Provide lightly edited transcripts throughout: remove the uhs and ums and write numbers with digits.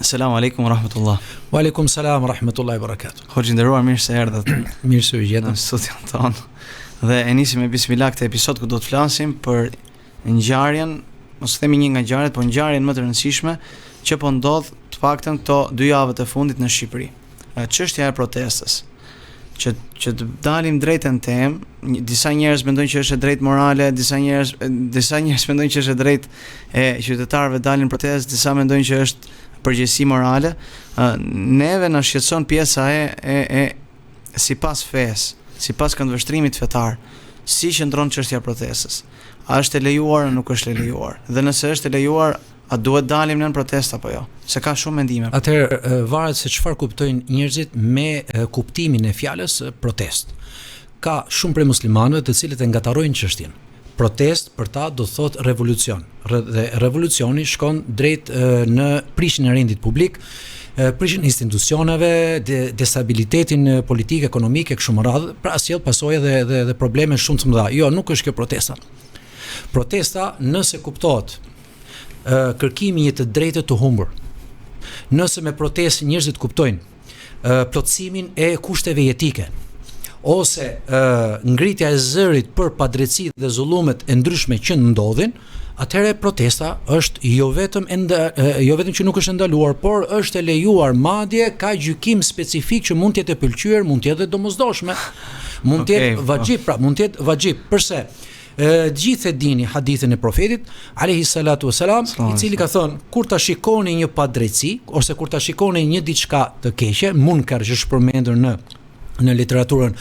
Selamu alaikum wa rahmatullah. Wa alaikum salam wa rahmatullahi wa barakatuh. Hoxhë nderuar, mirë se erdhët. Mirë se u gjetëm në studion tonë. Dhe e nisim me bismillah këtë episod ku do të flasim për ngjarjen, mos themi një nga ngjarjet, por ngjarjen më të rëndësishme që po ndodh të paktën këto 2 javët e fundit në Shqipëri. Çështja e protestës. Që të dalim drejt në temë, disa njerëz mendojnë që është e drejtë morale, disa njerëz mendojnë që është e drejtë e qytetarëve dalin protestë, disa mendojnë që është përgjegjësi morale. Neve na shqetëson pjesa e sipas fesë, sipas këndvështrimit fetar, si qëndron çështja e protestës. A është e lejuar apo nuk është e lejuar? Dhe nëse është e lejuar, a duhet dalim në protestë apo jo? Se ka shumë mendime. Atëherë varet se çfarë kuptojnë njerëzit me kuptimin e fjalës protest. Ka shumë prej muslimanëve të cilët e ngatarrojnë çështjen. Protest për ta do thot revolucion. Dhe revolucioni shkon drejt në prishjen e rendit publik, prishjen e institucioneve, destabilitetin politik, ekonomik e kështu me radhë, pra sjell pasojë dhe probleme shumë të mëdha. Jo, nuk është kjo protesta. Protesta, nëse kuptohet kërkimi një të drejtë të humbur. Nëse me protestë njerëzit kuptojnë plotësimin e kushteve jetike, ose ngritja e zërit për padrejtësitë dhe zullumet e ndryshme që ndodhin, atëherë protesta është jo vetëm që nuk është ndaluar, por është e lejuar, madje ka gjykim specifik që mund të jetë e pëlqyer, mund të jetë domosdoshme, mund të jetë vajib, pra mund të jetë vajib. Përse? Gjithë e dini hadithin e profetit alayhi salatu wasalam, i cili ka thënë, kur ta shikoni një padrejtësi ose kur ta shikoni një diçka të keqe, munkar që është përmendur në literaturën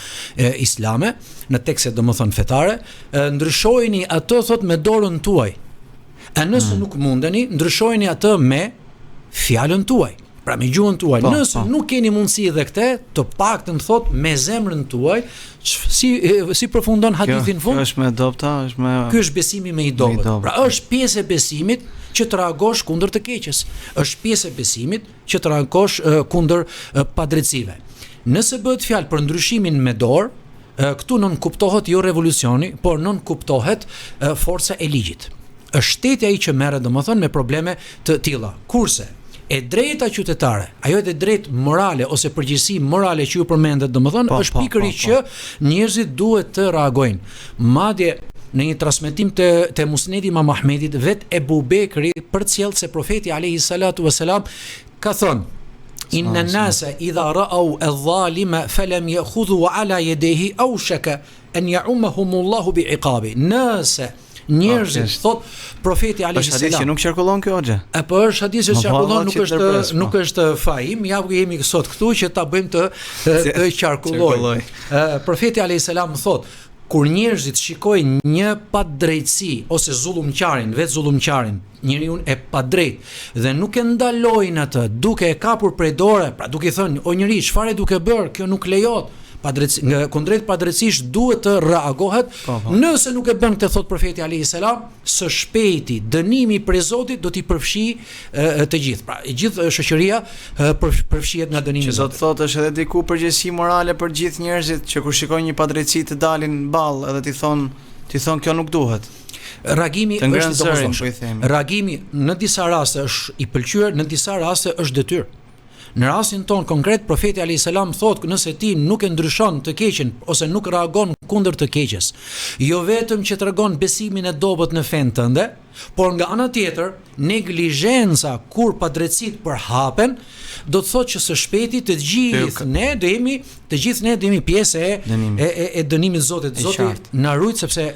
islame, në tekste domethënë fetare, ndryshojeni atë thot me dorën tuaj. E nëse nuk mundeni, ndryshojeni atë me fjalën tuaj. Pra me gjuhën tuaj. Nëse nuk keni mundësi edhe këtë, të paktën thot me zemrën tuaj, si përfundon hadithin fund. Kjo është me dobta, është me Ky është besimi me i dobët. Pra është pjesë e besimit që të reagosh kundër të keqes. Është pjesë e besimit që të reagosh kundër padrejtësive. Nëse bëhet fjalë për ndryshimin me dorë, këtu nën kuptohet jo revolucioni, por nën kuptohet forca e ligjit. Është shteti ai që merret domethënë me probleme të tilla. Kurse e drejta qytetare, ajo e drejtë morale ose përgjegjësi morale që ju përmendet domethënë, është pikërisht që njerëzit duhet të reagojnë. Madje në një transmetim te Musnedi Imam Ahmedit, vet Ebu Bekri përcjell se profeti alayhi salatu wasalam ka thënë: Inna nasa idha ra'aw adh-dhalima falam ya'khudhu 'ala yadayhi aw shaka an ya'ummuhumullahu bi'iqabi. Nëse njerëzit thot profeti alayhi salam. Është hadith që nuk qarkullon kjo xhe. Po është hadith që qarkullon, nuk është fahim, ja jemi sot këtu që ta bëjmë të qarkullojmë. Profeti alayhi salam thot, kur njerëzit shikojnë një padrejtësi ose zullumqarin, vetë zullumqarin, njeriu e padrejt dhe nuk e ndalojnë atë, duke e kapur prej dore, pra duke thënë, o njeri, çfarë duke bërë, kjo nuk lejohet. Kundrejt padrejtësisht duhet të reagohet. Nëse nuk e bën këtë, thot profeti alayhi salam, së shpejti dënimi prej Zotit do t'i përfshijë të gjithë. Pra, e gjithë shoqëria përfshihet nga dënimi. Që Zoti thotë është edhe diku përgjegjësi morale për gjithë njerëzit që kur shikojnë një padrejtësi të dalin ball edhe ti thon kjo nuk duhet. Reagimi është domosdoshëm. Reagimi në disa raste është i pëlqyer, në disa raste është detyrë. Në rastin ton konkret, profeti alayhis salam thotë, nëse ti nuk e ndryshon të keqen ose nuk reagon kundër të keqes, jo vetëm që tregon besimin e dobët në fen tënde, por nga ana tjetër, neglizhenca kur padrejtësitë përhapen, do të thotë që së shpejti të gjithë ne do jemi pjesë e dënimit të Zotit. Zoti na ruaj sepse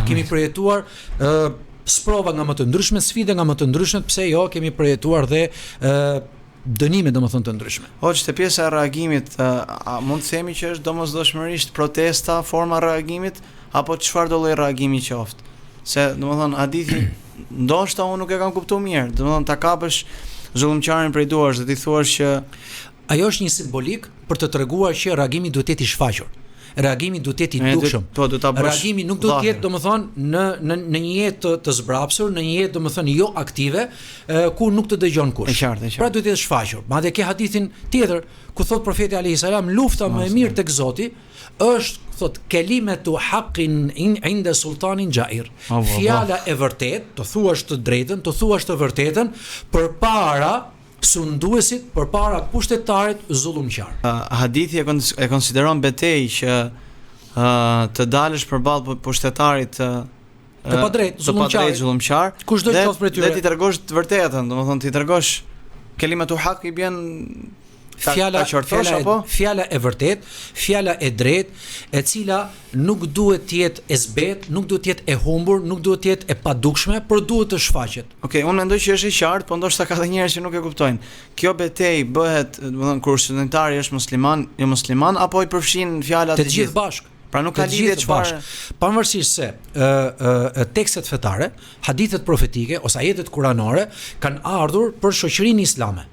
kemi përjetuar sprova nga më të ndryshme, sfide nga më të ndryshme, pse jo kemi përjetuar dhe dënime domethënë të ndryshme. Hoxh, te pjesa e reagimit, a mund të themi që është domosdoshmërisht protesta forma e reagimit apo çfarë do lloj reagimi qoftë? Se domethënë hadithi ndoshta unë nuk e kam kuptuar mirë. Domethënë ta kapësh zullumqarin prej duarsh dhe ti thuash që ajo është një simbolik për të treguar që reagimi duhet të jetë i shfaqur. Reagimi duhet të jetë i dukshëm. Reagimi nuk duhet të jetë domethënë në një jetë të zbrapsur, në një jetë domethënë jo aktive, ku nuk të dëgjon kush. Pra duhet të jetë shfaqur. Madje ke hadithin tjetër ku thot profeti alayhis salam, lufta më e mirë tek Zoti është thot kelimatu haqqin inda sultanin jair. Fjala e vërtet, të thuash të drejtën, të thuash të vërtetën përpara sunduesit përpara pushtetarit zullumqtar. Hadithi e konsideron betejë që të dalësh përballë pushtetarit të padrejt zullumqtar, kush do të thotë për ty? Dhe ti tregosh të vërtetën, domethënë ti tregosh kelimatu hak i bën fjala e vërtet, fjala e drejtë, e cila nuk duhet të jetë e zbet, nuk duhet të jetë e humbur, nuk duhet të jetë e padukshme, por duhet të shfaqet. Okej, unë mendoj që është e qartë, po ndoshta ka dhe njerëz që nuk e kuptojnë. Kjo betejë bëhet, domethënë kur studentari është musliman apo i përfshin fjalat të gjithë bashkë. Pra nuk ka lidhje çfarë. Pavarësisht se tekstet fetare, hadithet profetike ose ajetet kuranore kanë ardhur për shoqërinë islame.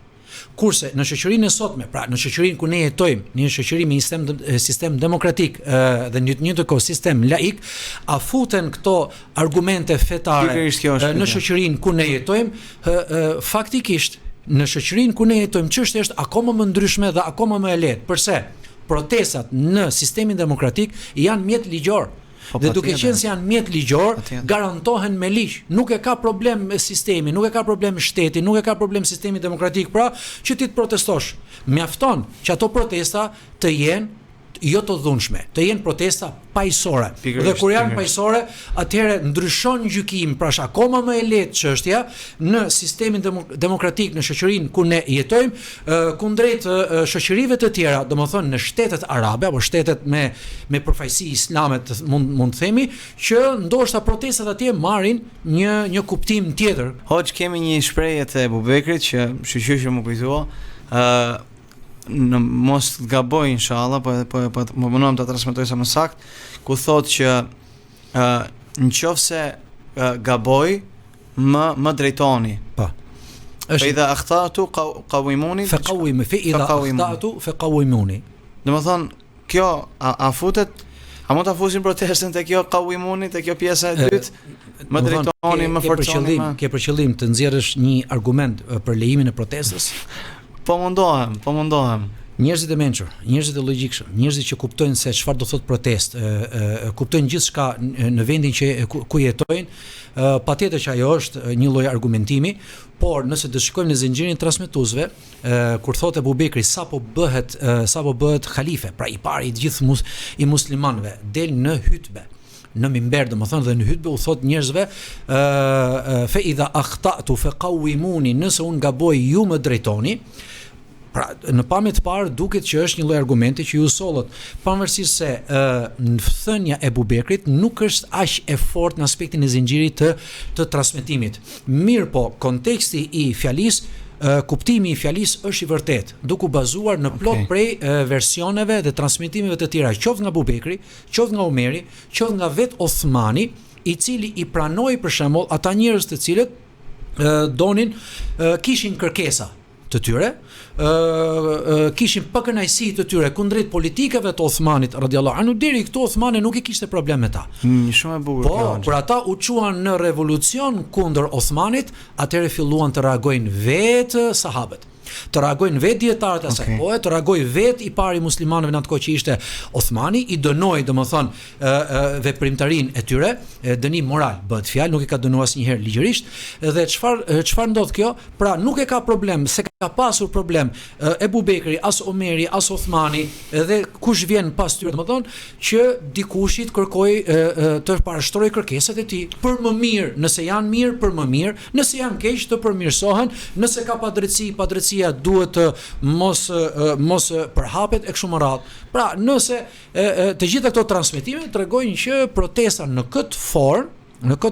Kurse në shoqërinë e sotme, pra në shoqërinë ku ne jetojmë, një shoqëri me sistem demokratik dhe në një kohë sistem laik, a futen këto argumente fetare në shoqërinë ku ne jetojmë, faktikisht në shoqërinë ku ne jetojmë çështja është akoma më ndryshme dhe akoma më e lehtë. Përse? Protestat në sistemin demokratik janë mjet ligjor. Dhe duke qenë se janë mjet ligjor, garantohen me ligj. Nuk e ka problem sistemi, nuk e ka problem shteti, nuk e ka problem sistemi demokratik, pra që ti të protestosh. Mjafton që ato protesta të jenë jo të dhunshme, të jenë protesta paqësore. Dhe kur janë paqësore, atëherë ndryshon gjykimi, pra është akoma më e lehtë çështja në sistemin demokratik në shoqërinë ku ne jetojmë, kundrejt shoqërive të tjera, domethënë në shtetet arabe apo shtetet me përfaqësi islame, mund të themi, që ndoshta protestat atje marrin një kuptim tjetër. Hoxh, kemi një shprehje të Ebubekrit që shqyrë që më kujtua, në mos të gaboj inshallah, po më mundohem ta transmetoj sa më saktë, ku thotë që nëse gaboj më drejtoni. Po. Fa idha akhtatu qawimuni faqawimuni. Domethënë kjo a futet, a mund ta fusim protestën te kjo qawimuni, te kjo pjesa e dytë? Më drejtoni, më forconi. Ke për qëllim të nxjerrësh një argument për lejimin e protestës? Po mundohem. Njerëzit e mençur, njerëzit e logjikshëm, njerëzit që kuptojnë se çfarë do thotë protest, kuptojnë gjithçka në vendin që ku jetojnë, patjetër që ajo është një lloj argumentimi, por nëse do shikojmë në zinxhirin transmetuesve, kur thotë Ebubekri sapo bëhet halife, pra i pari i gjithë i muslimanëve, del në hutbe, në mimber, domethënë dhe në hutbe u thot njerëzve fa idha akhtatu faqawimuni, nëse un gaboj ju më drejtoni. Pra në pamje të parë duket që është një lloj argumenti që ju sollët, pavarësisht se në thënia e Ebubekrit nuk është aq e fortë në aspektin e zinxhirit të transmetimit. Mirë po, konteksti i fjalisë, kuptimi i fjalisë është i vërtet, duke u bazuar në plot prej versioneve dhe transmetimeve të tjera, qoftë nga Ebubekri, qoftë nga Omeri, qoftë nga vet Osmani, i cili i pranoi për shembull ata njerëz të cilët donin kishin kërkesa të tyre, kishin pakënaqësi të tyre kundrejt politikave të Osmanit radhiyallahu anhu, deri këtu Osmani nuk i kishte problem me ta. Shumë e bukur. Po, për ata u çuan në revolucion kundër Osmanit, atëherë filluan të reagojnë vetë sahabët. Të reagojnë vetë dietarët e asaj kohe, të reagojë vetë i pari muslimanëve në atë kohë që ishte Osmani, i dënoi domethënë veprimtarinë e tyre, dënim moral bëhet fjalë, nuk i ka dënuar asnjëherë ligjërisht, dhe çfarë ndodh kjo? Pra nuk e ka problem, se ka pasur problem Ebubekri, as Omeri, as Osmani, dhe kush vjen pas tyre, domethënë që dikushit kërkoi të parashtrojë kërkesat e tij për më mirë, nëse janë mirë për më mirë, nëse janë keq të përmirësohen, nëse ka padrejtësi duhet të mos përhapet e kështu me radhë. Pra, nëse të gjitha këto transmetime tregojnë që protesta në këtë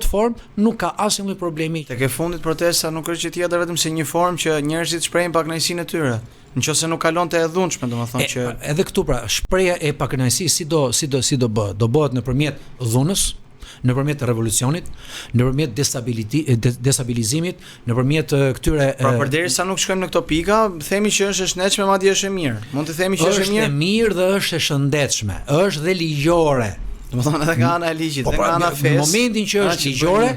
formë nuk ka asnjë lloj problemi. Tek e fundit protesta nuk është gjë tjetër vetëm se një formë që njerëzit shprehin pakënaqësinë e tyre. Nëse nuk kalon te e dhunshme, domethënë që edhe këtu pra shpreha e pakënaqësisë si do bëhet? Do bëhet nëpërmjet dhunës, nëpërmjet revolucionit, nëpërmjet destabilizimit, nëpërmjet këtyre Pra përderisa nuk shkojmë në këto pika, themi që është e shëndetshme, madje është e mirë. Mund të themi që është e mirë. Është e mirë dhe është e shëndetshme, është dhe ligjore. Domethënë edhe nga ana e ligjit, edhe nga ana fesë. Në momentin që është ligjore,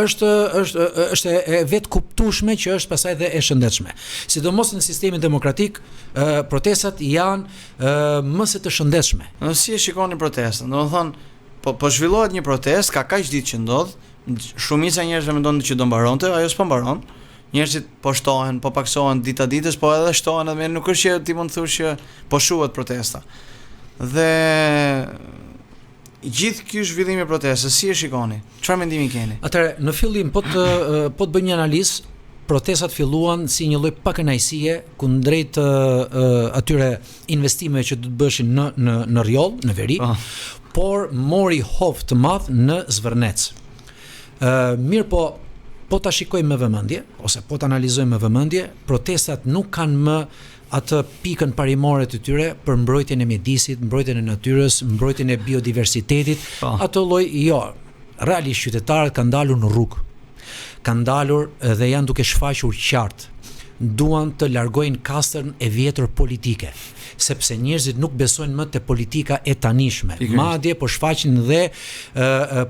është e vetë kuptueshme që është pastaj dhe e shëndetshme. Sidomos në sistemin demokratik, protestat janë më se të shëndetshme. Si e shikoni protestën? Domethënë po zhvillohet një protestë, ka kaq ditë që ndodh, shumica e njerëzve mendon që do mbaronte, ajo s'po mbaron. njerëzit po shtohen, po paksohen dita ditës, po edhe shtohen edhe nuk është që ti mund të thush që po shuhet protesta. Dhe gjithë ky zhvillim i protestës, si e shikoni? Çfarë mendimi keni? Atëherë, në fillim po të bëj një analizë, protestat filluan si një lloj pakënaqësie kundrejt atyre investimeve që do të bëshin në rjoll, në veri, por mori hof të madh në Zvërnec. Mirë po ta shikojmë me vëmendje ose po ta analizojmë me vëmendje, protestat nuk kanë më atë pikën parimore të tyre për mbrojtjen e mjedisit, mbrojtjen e natyrës, mbrojtjen e biodiversitetit, ato lloj realisht qytetarët kanë dalur në rrugë. Kanë dalur dhe janë duke shfaqur qartë, duan të largojnë kastën e vjetër politike, sepse njerëzit nuk besojnë më te politika e tanishme. Madje po shfaqin dhe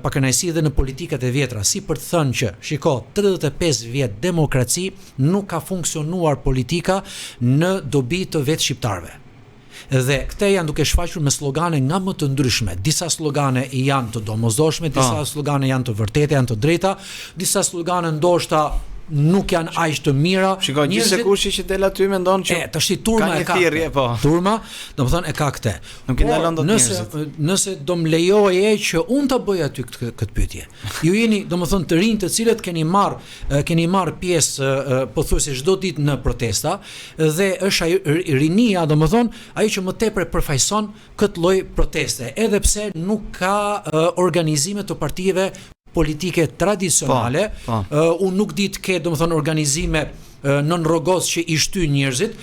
pakënaqësi dhe në politikat e vjetra, si për të thënë që, shiko, 35 vjet demokraci nuk ka funksionuar politika në dobi të vetë shqiptarëve. Dhe këte janë duke shfaqur me slogane nga më të ndryshme. Disa slogane janë të domosdoshme, disa slogane janë të vërteta, janë të drejta, disa slogane ndoshta nuk janë aq të mira. Shikoj, gjithse kushi që del aty mendon që tash turma e ka. Turma, domethënë e ka këtë. Nuk i ndalon dot njerëzit. Nëse do më lejoje që unë ta bëj aty këtë pyetje. Ju jeni domethënë të rinj të cilët keni marr pjesë pothuajse çdo ditë në protesta dhe është rinia domethënë ajo që më tepër përfaqëson këtë lloj proteste, edhe pse nuk ka organizime të partive politike tradicionale, unë nuk di të ke domethënë organizime nën rrogos që i shtyn njerëzit,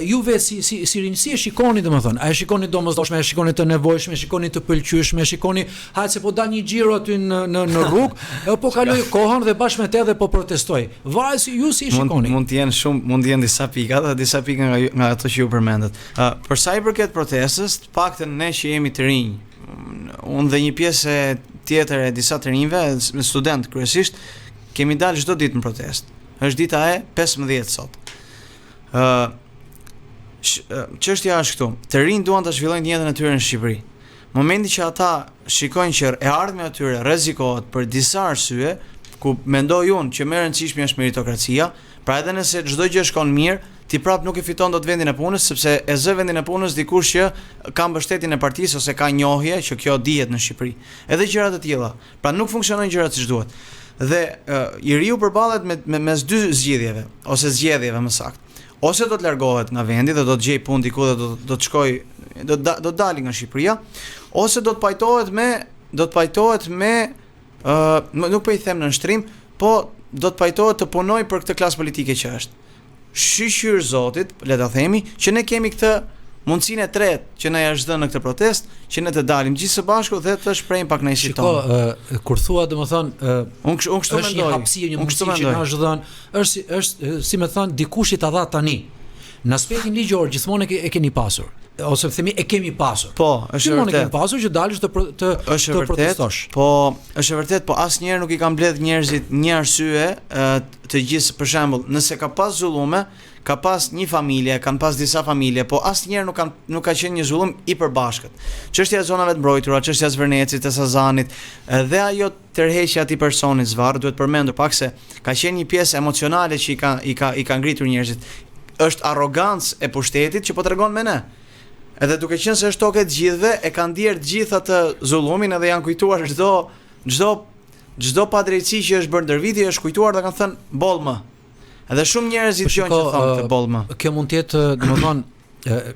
ju vetë si rinjësi e shikoni domethënë, a e shikoni domosdoshme, e shikoni të nevojshme, e shikoni të pëlqyeshme, e shikoni hajt se po dal një xhiro aty në rrugë, po kaloj kohën dhe bashkë me te dhe po protestoj. Varet si ju si e shikoni. Mund të jenë disa pika dhe disa pika nga ato që ju përmendet. Për sa i përket protestës, të paktën ne që jemi të rinj, unë dhe një pjesë tjetër e disa të rinjve, me student kryesisht, kemi dalë çdo ditë në protestë. Është dita e 15 sot. Çështja është këtu. Të rinj duan të zhvillojnë jetën e tyre në Shqipëri. Momenti që ata shikojnë që e ardhmja e tyre rrezikohet për disa arsye, ku mendoj unë që më e rëndësishme është meritokracia, pra edhe nëse çdo gjë shkon mirë, ti prap nuk e fiton dot vendin e punës, sepse e zë vendin e punës dikush që ka mbështetjen e partisë ose ka njohje që kjo dihet në Shqipëri. Edhe gjëra të tilla. Pra nuk funksionojnë gjërat siç duhet. Dhe i riu përballet me mes dy zgjedhjeve ose zgjedhjeve më saktë. Ose do të largohet nga vendi dhe do të gjej punë diku dhe do të shkojë do dalë nga Shqipëria, ose do të pajtohet me nuk po i them në nështrim, po do të pajtohet të punoj për këtë klasë politike që është. Shqyr Zotit, le ta themi, që ne kemi këtë mundësinë e tretë që na është dhënë në këtë protestë, që ne të dalim gjithë së bashku dhe të shprehim pak kënaqësinë tonë. Shiko, kur thua domethënë, unë kështu mendoj. Është një hapësirë, një mundësi që na është dhënë, është si më thon dikush i ta dha tani. Në aspektin ligjor gjithmonë e keni pasur, ose themi e kemi pasur. Po, është vërtet. Kemi pasur që dalësh të protestosh. Po, është vërtet, po asnjëherë nuk i kanë mbledh njerëzit një arsye të gjithë, për shembull, nëse ka pas zullume, ka pas një familje, kanë pas disa familje, po asnjëherë nuk ka qenë një zullum i përbashkët. Çështja e zonave të mbrojtura, çështja e Zvërnecit, e Sazanit, dhe ajo tërheqja e atij personi zvarr, duhet përmendur pak se ka qenë një pjesë emocionale që i ka ngritur njerëzit. Është arrogancë e pushtetit që po tregon me ne. Edhe duke qenë se është tokë e të gjithëve, e kanë ndier të gjithë atë zullumin edhe janë kujtuar çdo padrejtësi që është bërë ndër viti, është kujtuar dhe kanë thënë boll më. Edhe shumë njerëz i dëgjojnë që thonë të boll më. Kjo mund të jetë, domethënë,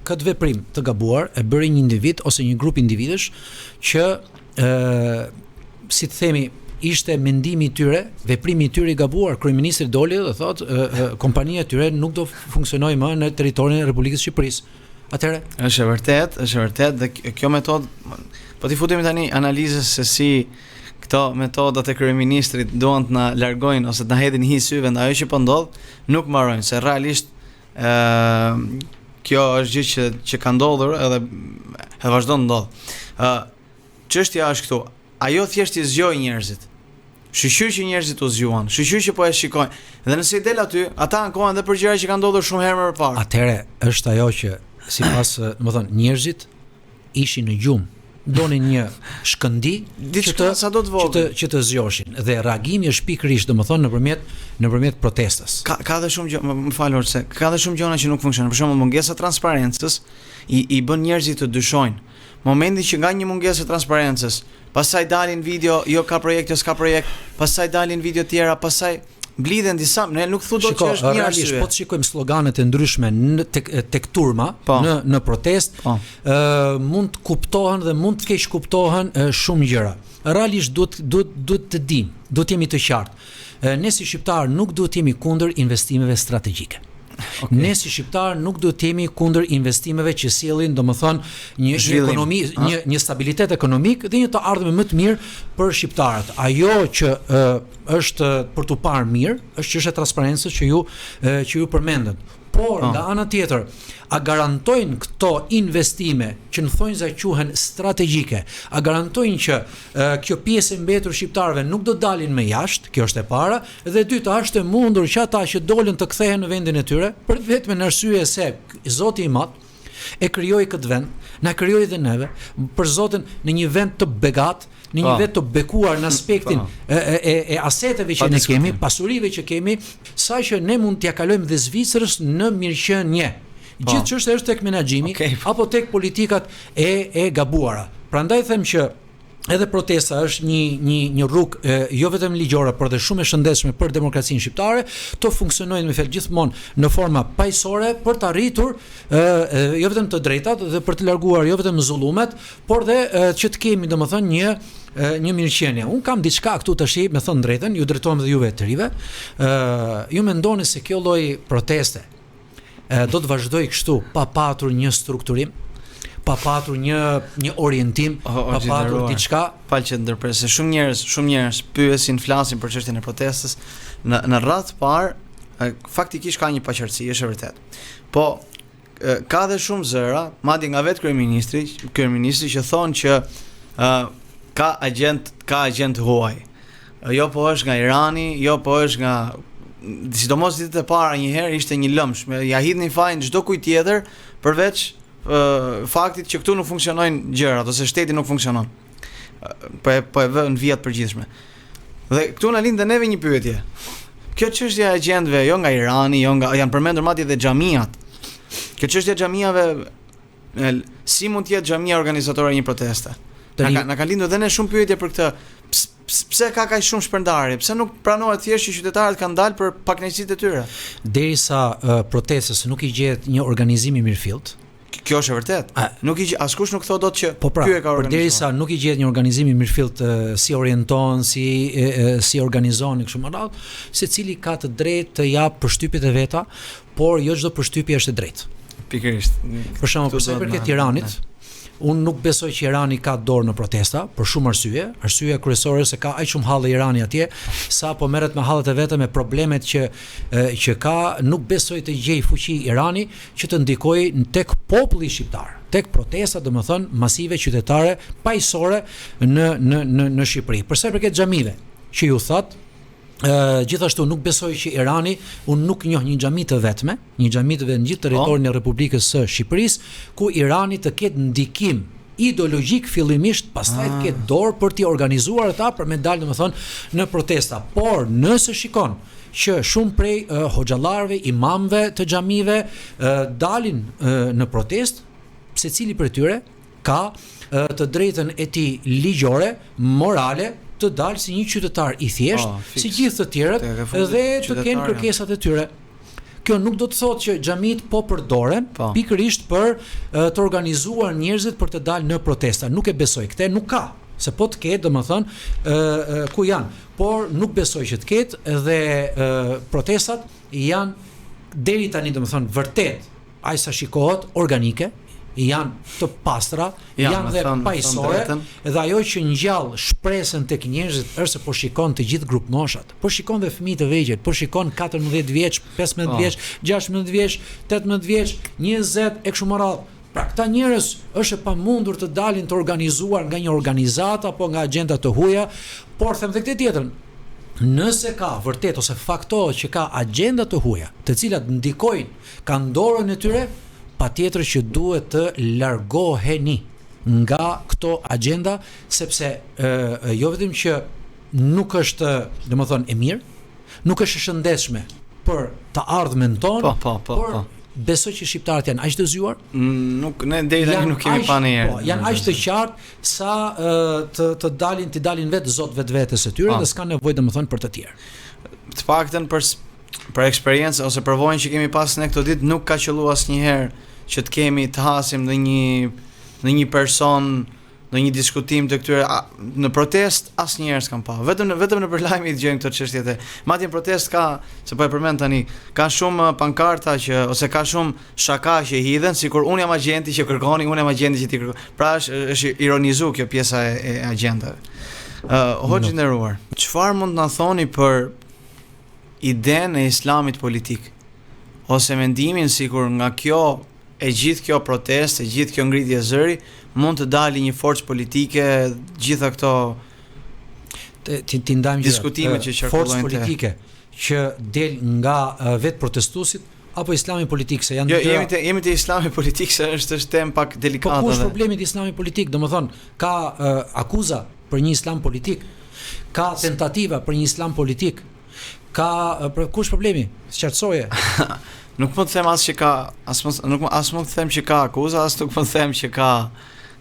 këtë veprim të gabuar e bëri një individ ose një grup individësh që si të themi ishte mendimi i tyre, veprimi i tyre i gabuar. Kryeministri doli dhe thotë kompania e tyre nuk do funksionojë më në territorin e Republikës së Shqipërisë. Atëherë, është vërtet dhe kjo metodë, po ti futemi tani analizës se si këto metodat e kryeministrit duan të na largojnë ose të na hedhin hi syve ndaj ajo që po ndodh, nuk mbarojnë, se realisht kjo është gjë që ka ndodhur edhe vazhdon të ndodh. Çështja është këtu, ajo thjesht i zgjoi njerëzit. Shqyr që njerëzit u zgjuan, shqyr që po e shikojnë. Dhe nëse i del aty, ata ankohen edhe për gjëra që kanë ndodhur shumë herë më parë. Atëherë është ajo që sipas, domethënë, njerëzit ishin në gjumë. donin një shkëndi që të zgjoshin dhe reagimi është pikërisht domethënë nëpërmjet protestës. Ka dhe shumë gjë, më falur se ka dhe shumë gjëra që nuk funksionojnë. Për shembull, mungesa e transparencës i bën njerëzit të dyshojnë. Momenti që nga një mungesë e transparencës, pastaj dalin video, jo ka projekt, jo s'ka projekt, pastaj dalin video tjera, pastaj mblidhen disa, ne nuk thu do që është një arsye. Po të shikojmë sloganet e ndryshme tek turma në protest, mund të kuptohen dhe mund të keq kuptohen shumë gjëra. Realisht duhet të dim, duhet jemi të qartë. Ne si shqiptar nuk duhet jemi kundër investimeve strategjike. Okay. Ne si shqiptar nuk duhet të jemi kundër investimeve që sjellin domethënë një ekonomi, një stabilitet ekonomik dhe një të ardhmë më të mirë për shqiptarët. Ajo që është për tu parë mirë, është çështja e transparencës që ju përmendët. Por nga ana tjetër, a garantojnë këto investime që në thonjza quhen strategjike, a garantojnë që kjo pjesë e mbetur shqiptarëve nuk do dalin më jashtë, kjo është e para, dhe e dyta është e mundur që ata që dolën të kthehen në vendin e tyre, për vetëm në arsye se Zoti i Madh e krijoi këtë vend, na krijoi dhe neve, për Zotin në një vend të begat, në një vend të bekuar në aspektin e aseteve që ne kemi, pasurive që kemi, saqë ne mund t'ia kalojmë dhe Zvicrës në mirëqenie. Gjithë çështja është tek menaxhimi apo tek politikat e gabuara. Prandaj them që edhe protesta është një rrugë jo vetëm ligjore, por dhe shumë e shëndetshme për demokracinë shqiptare, të funksionojnë me fjalë gjithmonë në forma paqësore për të arritur jo vetëm të drejtat dhe për të larguar jo vetëm zullumet, por dhe që të kemi domethënë një mirëqenie. Un kam diçka këtu tash, me thënë drejtën, ju drejtohem dhe juve të rive. Ju mendoni se kjo lloj proteste do të vazhdoj kështu pa patur një strukturim, pa patur një orientim, pa patur diçka? Falë që ndërpres, se shumë njerëz pyesin, flasin për çështjen e protestës. Në radhë parë, faktikisht ka një paqartësi, është e vërtet. Po ka dhe shumë zëra, madje nga vetë kryeministri që thonë që ka agent huaj. Jo po është nga Irani, jo po është nga, sidomos ditët e para një herë ishte një lëmsh, ja hidhnin fajin çdo kujt tjetër përveç faktit që këtu nuk funksionojnë gjërat ose shteti nuk funksionon. Po e vë në vijat përgjithshme. Dhe këtu na lind neve një pyetje. Kjo çështje e agjentëve jo nga Irani, jo nga, janë përmendur madje dhe xhamiat. Kjo çështje e xhamiave, si mund të jetë xhamia organizatore e një proteste? Na ka lindur dhe ne shumë pyetje për këtë. Pse ka kaq shumë shpërndarje? Pse nuk pranohet thjesht që qytetarët kanë dalë për pakënaqësitë e tyre? Derisa protestës nuk i gjet një organizim i mirëfillt. Kjo është e vërtet. Nuk i askush nuk thotë dot që ky e ka organizuar. Derisa nuk i gjet një organizim i mirëfillt si orienton, si organizon kështu më radh, secili ka të drejtë të jap përshtypjet e veta, por jo çdo përshtypje është e drejtë. Pikërisht. Për shembull, për sa i përket Tiranit, unë nuk besoj që Irani ka dorë në protesta për shumë arsye. Arsyeja kryesore se ka aq shumë hallë Irani atje, sa po merret me hallet e veta, me problemet që ka, nuk besoj të gjej fuqi Irani që të ndikojë tek populli shqiptar, tek protesta, domethënë masive qytetare paqësore në Shqipëri. Për sa i përket xhamive, që ju thatë, gjithashtu nuk besoj që Irani, unë nuk njoh një xhami të vetme, një xhami të vetë në gjithë territorin e Republikës së Shqipërisë, ku Irani të ketë ndikim ideologjik fillimisht, pastaj të ketë dorë për t'i organizuar ata për me dalë domethënë në protesta. Por nëse shikon që shumë prej hoxhallarëve, imamëve të xhamive dalin në protest, secili prej tyre ka të drejtën e tij ligjore, morale, të dalë si një qytetar i thjesht, si gjithë të tjerët, dhe të kenë kërkesat e tyre. Kjo nuk do të thotë që xhamit po përdoren pikërisht për të organizuar njerëzit për të dalë në protesta. Nuk e besoj këtë, nuk ka. Se po të ketë, domethënë, ku janë, por nuk besoj që të ketë, dhe protestat janë deri tani, domethënë, vërtet, aq sa shikohet, organike, janë të pastra, janë dhe paqësore, dhe ajo që ngjall shpresën tek njerëzit është se po shikon të gjithë grup moshat, po shikon dhe fëmijë të vegjël, po shikon 14 vjeç, 15 vjeç, 16 vjeç, 18 vjeç, 20 e kështu me radhë. Pra këta njerëz është e pamundur të dalin të organizuar nga një organizat apo nga agjenda të huaja, por them edhe këtë tjetrën. Nëse ka vërtet ose faktohet që ka agjenda të huaja, të cilat ndikojnë, kanë dorën e tyre, patjetër që duhet të largoheni. nga këto agenda, sepse jo vetëm që nuk është, domethënë, e mirë, nuk është e shëndetshme për të ardhmen tonë, por besoj që shqiptarët janë aq të zgjuar, ne deri tani nuk kemi pa ndonjëherë. Janë aq të qartë sa të dalin vetë zot vetvetes së tyre dhe s'ka nevojë domethënë për të tjerë. Të paktën për eksperiencë ose përvojën që kemi pas ne këto ditë nuk ka qellu asnjëherë që të kemi të hasim në një person, në një diskutim të këtyre në protest asnjëherë s'kam pa. Vetëm në përlajme i dëgjojmë këto çështje. Madje në protest ka, se po e përmend tani, ka shumë pankarta ose ka shumë shaka që hidhen, sikur unë jam agjenti që kërkoni, unë jam agjenti që ti kërkon. Pra është ironizu kjo pjesa e agjendave. Hoxhë nderuar, çfarë mund të na thoni për idenë e islamit politik? Ose mendimin sikur nga gjithë kjo protest, gjithë kjo ngritje zëri mund të dalë një forcë politike, gjitha këto ti ndajmë diskutime që qarkullojnë, forcë politike që del nga vetë protestuesit apo islami politik, se janë jemi te islami politik, se është temë pak delikate. Po ku është problemi te islami politik? Domethënë, ka akuza për një islam politik, ka tentativa për një islam politik, ku është problemi? Sqartësoje. Nuk mund të them as që ka, as mund të them që ka akuza, as nuk mund të them që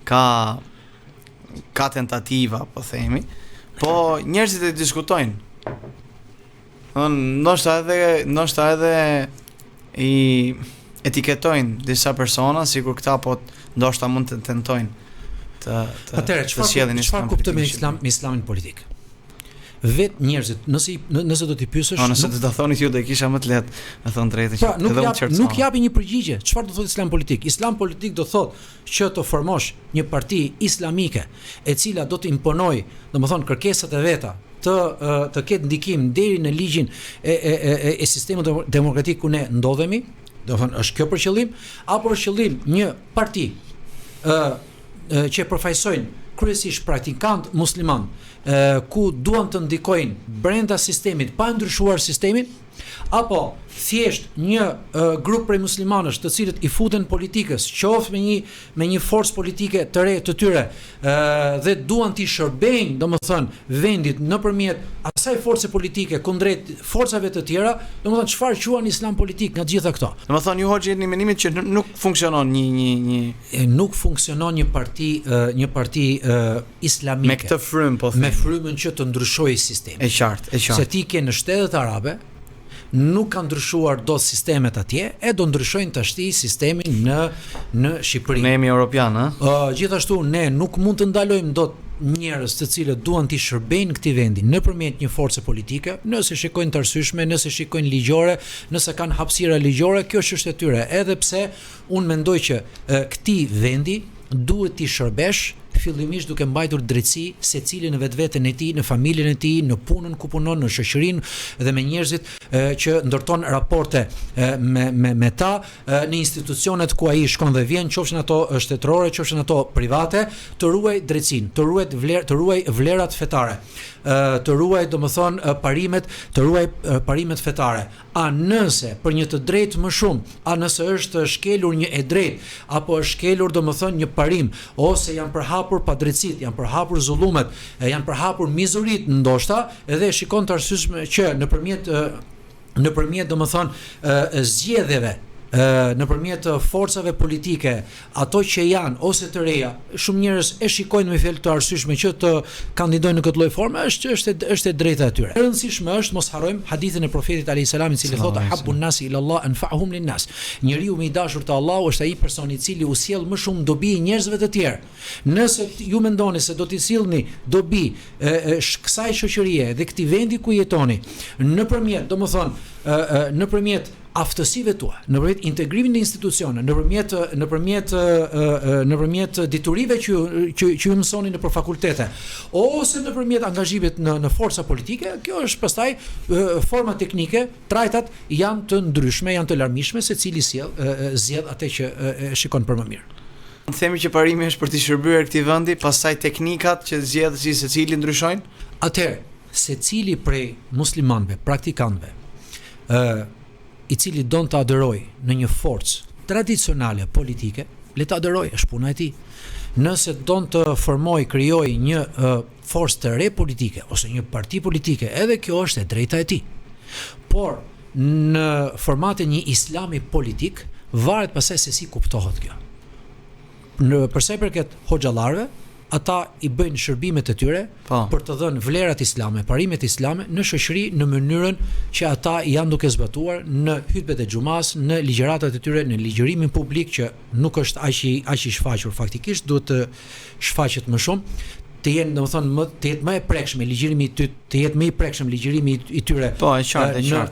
ka tentativa, po themi. Po njerëzit e diskutojnë. Ndoshta edhe i etiketojnë disa persona, sikur këta po ndoshta mund të tentojnë të sjellin çfarë kuptojmë me islamin politik? Vetë njerëzit, nëse do t'i pyesësh, nëse do ta thoni ju do e kisha më të lehtë, me thënë drejtë, që nuk japi një përgjigje. Çfarë do thotë islam politik? Islam politik do thotë që të formosh një parti islamike e cila do të imponojë, domethënë, kërkesat e veta, të ketë ndikim deri në ligjin e sistemit demokratik ku ne ndodhemi, domethënë, është kjo për qëllim, apo është qëllim një parti që përfaqësojnë kryesisht praktikant musliman, ku duan të ndikojnë brenda sistemit pa ndryshuar sistemin, apo thjesht një grup prej muslimanësh të cilët i futen politikës, qoftë me një forcë politike të re të tyre, dhe duan t'i shërbejnë, domethënë, vendit nëpërmjet asaj force politike kundrejt forcave të tjera, domethënë çfarë quhen islam politik nga të gjitha këto? Domethënë ju hoxhë jeni mendimit që nuk funksionon nuk funksionon një parti islamike me këtë frym, po them, me frymën që të ndryshojë sistemin. E qartë. Se ti ke në shtetet arabe nuk kanë ndryshuar dot sistemet atje, e do ndryshojnë tashti sistemin në Shqipëri. Ne jemi europian, gjithashtu ne nuk mund të ndalojmë dot njerëz të cilët duan t'i shërbejnë këtij vendi nëpërmjet një force politike, nëse shikojnë të arsyeshme, nëse shikojnë ligjore, nëse kanë hapësira ligjore, kjo është e tyre. Edhe pse unë mendoj që këtij vendi duhet t'i shërbesh fillimisht duke mbajtur drejtësi secili në vetveten e tij, në familjen e tij, në punën ku punon, në shoqërinë dhe me njerëzit që ndërton raporte me ta, në institucionet ku ai shkon dhe vjen, qofshin ato shtetërore, qofshin ato private, të ruaj drejtësinë, të ruaj vlerat fetare, të ruaj domethënë parimet fetare. A nëse për një të drejtë më shumë, a nëse është shkelur një e drejtë apo është shkelur domethënë një parim, ose janë përhapur padrejtësitë, janë përhapur zullumet, janë përhapur mizuritë ndoshta, edhe shikon të arsyeshme që nëpërmjet domethënë zgjedhjeve, nëpërmjet forcave politike, ato që janë ose të reja, shumë njerëz e shikojnë me fjalë të arsyeshme që të kandidojnë në këtë lloj forme, është e drejta e tyre. E rëndësishme është mos harrojmë hadithin e profetit alayhis salam, i cili thotë habbun nasi ila Allah anfa'uhum lin nas. Njeriu më i dashur te Allahu është ai person i cili u sjell më shumë dobi njerëzve të tjerë. Nëse ju mendoni se do t'i sillni dobi kësaj shoqërie dhe këtij vendi ku jetoni, nëpërmjet aftësive tua, nëpërmjet integrimit në institucione, nëpërmjet diturive që ju mësoni nëpër fakultete, ose nëpërmjet angazhimit në forca politike, kjo është pastaj forma teknike, trajtat janë të ndryshme, janë të larmishme, secili zgjedh atë që shikon për më mirë. Themi që parimi është për të shërbyer këtij vendi, pastaj teknikat që zgjedh secili ndryshojnë. Atëherë, secili prej muslimanëve, praktikantëve, i cili don të aderoj në një forcë tradicionale politike, le ta aderojë, është puna e tij. Nëse don të krijoj një forcë të re politike ose një parti politike, edhe kjo është e drejta e tij. Por në formatin një islami politik varet pastaj se si kuptohet kjo. Për sa i përket hoxhallarëve, ata i bëjnë shërbimet e tyre për të dhënë vlerat islame, parimet islame në shoqëri në mënyrën që ata janë duke zbatuar në hutbet e xumas, në ligjëratat e tyre, në ligjërimin publik që nuk është aq i shfaqur faktikisht, duhet të shfaqet më shumë, të jenë domethënë të jetë më e prekshëm ligjërimi i tyre, të jetë më i prekshëm ligjërimi i tyre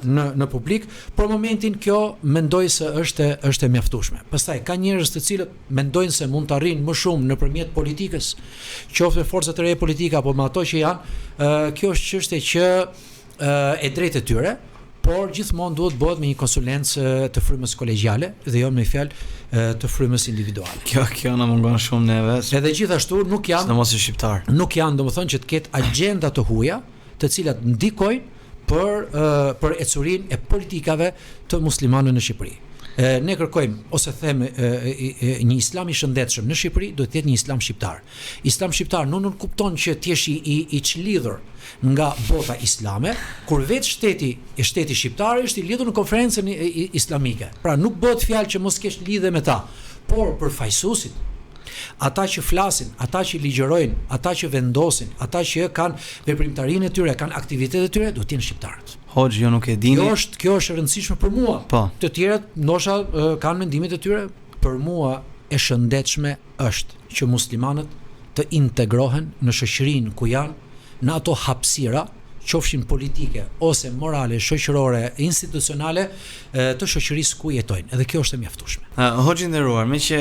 në publik. Për momentin kjo mendoj se është e mjaftueshme. Pastaj ka njerëz të cilët mendojnë se mund të arrijnë më shumë nëpërmjet politikës, qoftë me forcat e reja politike apo me ato që janë, kjo është çështje që e drejtë e tyre, por gjithmonë duhet bëhet me një konsulencë të frymës kolegjiale dhe jo me fjalë të frymës individuale. Kjo na mungon shumë neve. Edhe gjithashtu nuk janë domethënë që të ketë agjenda të huaja, të cilat ndikojnë për ecurinë e politikave të muslimanëve në Shqipëri. Ne kërkojmë ose them një islam i shëndetshëm në Shqipëri, duhet të jetë një islam shqiptar. Islam shqiptar nuk kupton që ti je i çlidhur nga bota islame, kur vetë shteti shqiptar është i lidhur në konferencën islamike. Pra nuk bëhet fjalë që mos kesh lidhje me ta, por për fajsusit, ata që flasin, ata që ligjërojnë, ata që vendosin, ata që kanë veprimtarinë e tyre, kanë aktivitetet e tyre, duhet të jenë shqiptarët. Hoxh, jo nuk e dini. Kjo është e rëndësishme për mua. Të tjerët ndoshta kanë mendimet e tyre, për mua e shëndetshme është që muslimanët të integrohen në shoqërinë ku janë në ato hapësira, qofshin politike ose morale, shoqërore, institucionale të shoqërisë ku jetojnë. Edhe kjo është e mjaftueshme. Hoxh i nderuar, me që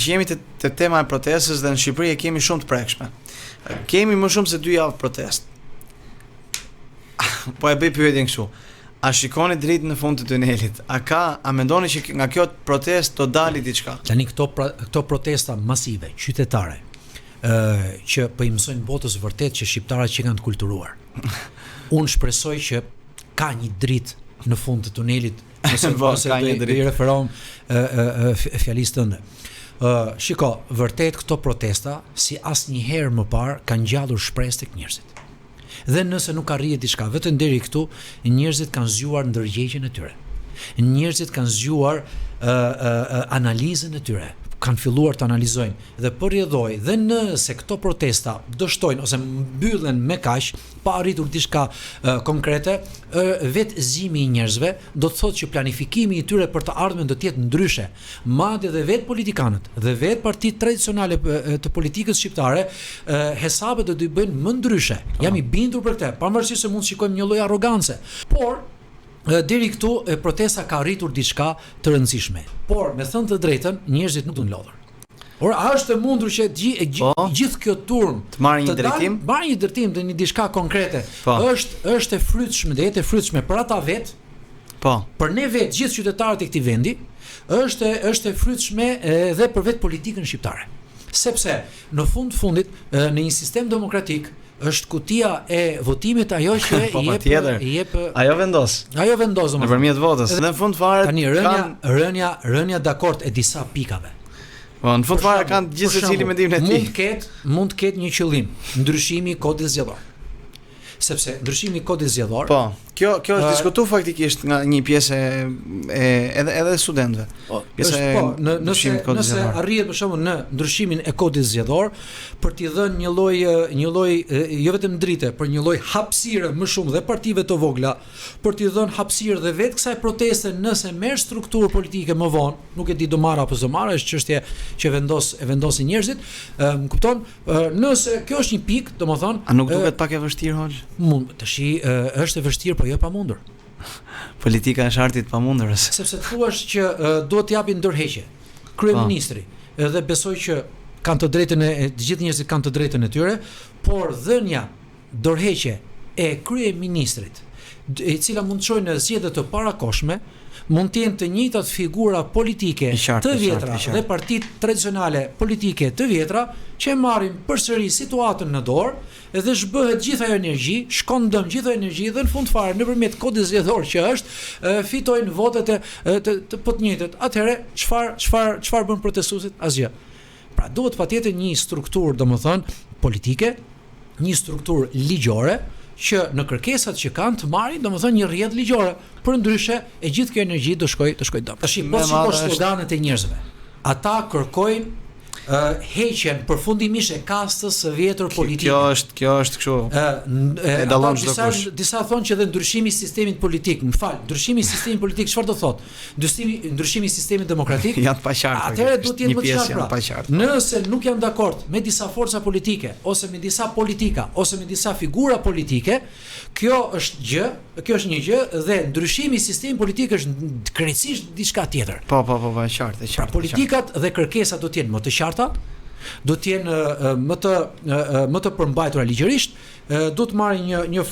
jemi te tema e protestës dhe në Shqipëri e kemi shumë të prekshme. Kemi më shumë se 2 javë protestë. Po e bëj pyetjen kështu. A shikoni dritën në fund të tunelit? A mendoni që nga kjo protestë do dali diçka? Tani këto protesta masive, qytetare, që po i mësojnë botës vërtet që shqiptarët që kanë të kulturuar. Unë shpresoj që ka një dritë në fund të tunelit, nëse do i referohem fjalisë tënde. Shiko, vërtet këto protesta si asnjëherë më parë kanë ngjallur shpresë tek njerëzit. Dhe nëse nuk arrihet diçka vetëm deri këtu, njerëzit kanë zgjuar ndërgjegjjen e tyre. Njerëzit kanë zgjuar analizën e tyre, kanë filluar të analizojnë dhe përrjedhoj dhe nëse këto protesta dështojnë ose mbyllen me kaq pa arritur diçka konkrete, vetë zgjimi i njerëzve do të thotë që planifikimi i tyre për të ardhmen do të jetë ndryshe. Madje dhe vetë politikanët dhe vetë partitë tradicionale të politikës shqiptare hesabet do të bëjnë më ndryshe. Jam i bindur për këtë, pavarësisht se mund të shikojmë një lloj arrogance. Por deri këtu protesta ka arritur diçka të rëndësishme. Por me thënë të drejtën, njerëzit nuk do të lodhur. Or a është e mundur që gjithë kjo turm të marrë një drejtim? Marrë një drejtim dhe një diçka konkrete. Është e frytshme, dhe jetë e frytshme për ata vetë. Për ne vetë, gjithë qytetarët e këtij vendi, është e frytshme edhe për vetë politikën shqiptare. Sepse në fundit në një sistem demokratik është kutia e votimit ajo që i jep ajo vendos nëpërmjet votës. Dhe në fund fare tani rënja dakord e disa pikave. Po në fund fare kanë gjithë secili mendimin e tij. Mund të ketë një qëllim, ndryshimi i kodit zgjedhor. Sepse ndryshimi i kodit zgjedhor. Po, kjo është diskutuar faktikisht nga një pjesë edhe studentëve. Nëse arrihet për shembull në ndryshimin e kodit zgjedhor për t'i dhënë një lloj jo vetëm drite, por një lloj hapësire më shumë dhe partive të vogla, për t'i dhënë hapësirë dhe vetë kësaj proteste nëse merr strukturë politike më vonë, nuk e di do marr apo s'do marr, është çështje që vendosin njerëzit, më kupton? Nëse kjo është një pikë, domethënë, a nuk duket pak e vështirë, Hoxh? Mund, tash është e vështirë, po jo pamundur. Politika është arti i pamundurës. Sepse thuash që duhet të japin ndërheqje. Kryeministri, edhe besoj që kanë të drejtën të gjithë njerëzit kanë të drejtën e tyre, por dhënia dorëheqje e kryeministrit, e cila mund të çojë në zgjedhje të parakoshme, mund të jenë të njëjtat figura politike të vjetra dhe partitë tradicionale politike të vjetra që marrin përsëri situatën në dorë dhe zhbëhet gjithë ajo energji, shkon dëm gjithë ajo energji dhe në fund fare nëpërmjet kodit zgjedhor që është fitojnë votet të të njëjtët. Atëherë çfarë bën protestuesit? Asgjë. Pra duhet patjetër një strukturë, domethënë politike, një strukturë ligjore që në kërkesat që kanë të marrin, domethënë një rrjedhë ligjore. Përndryshe e gjithë kjo energji do shkoj dëm. Tash po sikosh sloganet e njerëzve. Ata kërkojnë heqjen përfundimisht e kastës së vjetër politike. Kjo është kështu. E dallon çdo kush. Disa thonë që dhe ndryshimi i sistemit politik, ndryshimi i sistemit politik çfarë do thotë? Ndryshimi i sistemit demokratik? Janë të paqartë. Atëherë duhet të jetë më të qartë. Nëse nuk janë dakord me disa forca politike ose me disa politika ose me disa figura politike, kjo është një gjë dhe ndryshimi i sistemit politik është krejtësisht diçka tjetër. Po, e qartë. Politikat dhe kërkesat do të jenë më të qarta, do të jenë më të përmbajtura ligjërisht, do të marrin një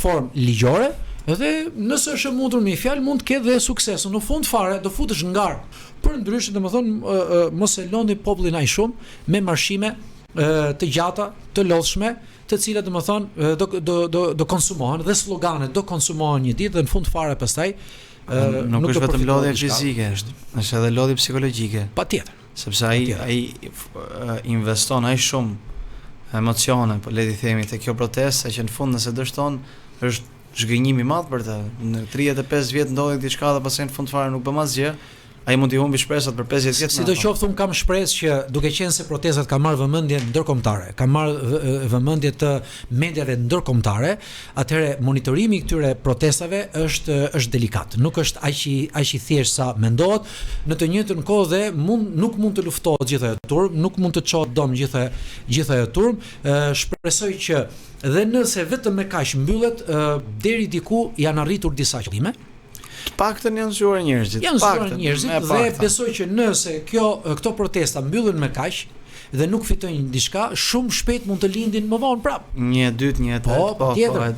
formë ligjore dhe nëse është e mundur me fjalë mund të ketë dhe sukses. Në fund fare do futesh ngar. Përndryshe, domethënë mos e lëni popullin aq shumë me marshime të gjata, të lodhshme, të cilat domethënë do konsumohen dhe sloganet do konsumohen një ditë dhe në fund fare pastaj nuk është vetëm lodhje fizike, është edhe lodhje psikologjike. Patjetër. Sepse ai investon aq shumë emocione, po le të themi te kjo protestë që në fund nëse dështon është zhgënjim i madh për të. Në 35 vjet ndodhi diçka dhe pastaj në fund fare nuk bëm asgjë. Ai mund t'i humbi shpresat për 50 vjet. Sidoqoftë un kam shpresë që duke qenë se protestat kanë marrë vëmendje ndërkombëtare, kanë marrë vëmendje të mediave ndërkombëtare, atëherë monitorimi i këtyre protestave është delikat. Nuk është aq i thjeshtë sa mendohet. Në të njëjtën kohë dhe nuk mund të luftohet gjithë ajo turm, nuk mund të çohet dom gjithë ajo turm. Shpresoj që dhe nëse vetëm me kaq mbyllet, deri diku janë arritur disa qëllime. Paktën janë zgjuar njerëzit. Dhe besoj që nëse këto protesta mbyllen me kaq dhe nuk fitojnë diçka, shumë shpejt mund të lindin më vonë prap. Një e tretë,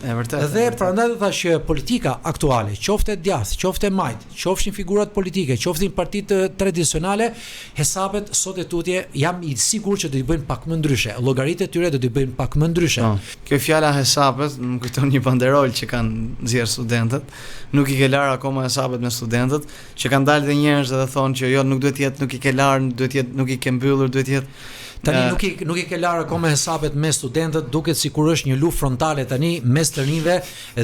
e vërtetë. Dhe prandaj do thash që politika aktuale, qoftë e djathtë, qoftë e majtë, qofshin figurat politike, qofshin partitë tradicionale, hesapet sot e tutje jam i sigurt që do të bëjnë pak më ndryshe. Llogaritë e tyre do të bëjnë pak më ndryshe. Kjo fjala hesapet më kujton një banderol që kanë nxjerr studentët. Nuk i ke larë akoma hesapet me studentët, që kanë dalë dhe njerëz dhe thonë që jo nuk duhet të jetë, nuk i ke larë, duhet të jetë, nuk i ke mbyllur, duhet të jetë. Tani nuk i ke larë akoma hesapet me studentët, duket sikur është një luftë frontale tani mes të rinjve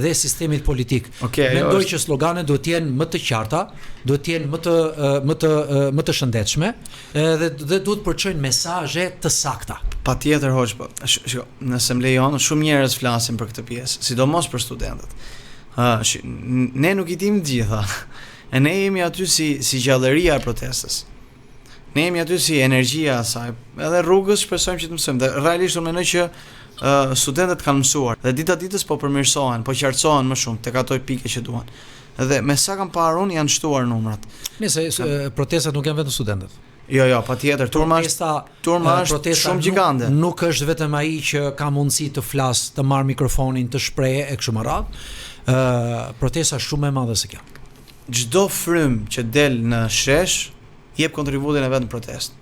dhe sistemit politik. Mendoj që sloganet duhet të jenë më të qarta, duhet të jenë më të shëndetshme dhe duhet përçojnë mesazhe të sakta. Patjetër hoç, po. Nëse më lejon, shumë njerëz flasin për këtë pjesë, sidomos për studentët. Ne nuk i dim të gjitha. E ne jemi aty si gjallëria e protestës. Ne jemi aty si energjia e saj. Edhe rrugës shpresojmë që të mësojmë. Dhe realisht unë mendoj që studentët kanë mësuar dhe dita ditës po përmirësohen, po qartësohen më shumë tek ato pike që duan. Dhe me sa kam parë unë janë shtuar numrat. Nëse protestat nuk janë vetëm studentët. Jo, patjetër, turma është shumë gjigande. Nuk është vetëm ai që ka mundësi të flasë, të marrë mikrofonin, të shprehë e kështu me radhë. Protesta shumë e madhe se kjo. Çdo frym që del në shesh jep kontributin e vet në protestë.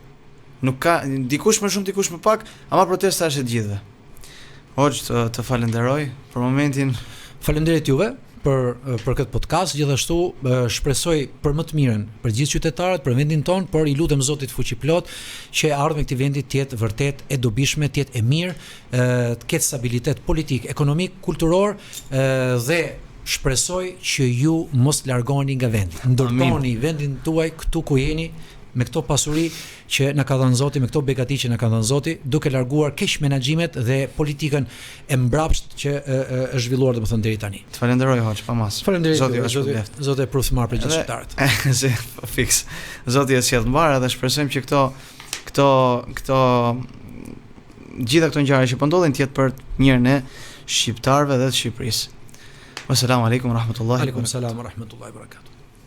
Nuk ka dikush më shumë, dikush më pak, ama protesta është e gjithëve. Hoç të falenderoj për momentin. Faleminderit juve për këtë podcast, gjithashtu shpresoj për më të mirën për gjithë qytetarët, për vendin ton, por i lutem Zotit fuqiplot që ardhmja e këtij vendi të jetë vërtet e dobishme, të jetë e mirë, të ketë stabilitet politik, ekonomik, kulturor dhe shpresoj që ju mos largoni nga vendi. Ndërtoni vendin tuaj këtu ku jeni me këto pasuri që na ka dhënë Zoti, me këto begati që na ka dhënë Zoti, duke larguar keq menaxhimet dhe politikën e mbrapsht që është zhvilluar domethënë deri tani. Të falenderoj hoç, pamas. Zoti e pruthmar për gjithë shqiptarët. Fiks. Zoti e sjell mbar dhe shpresojmë që këto gjitha këto ngjarje që po ndodhin të jetë për mirën e shqiptarëve dhe të Shqipërisë. Wassalamu alaikum wa rahmatullahi wa barakatuh. Aleikum salam wa rahmatullahi wa barakatuh.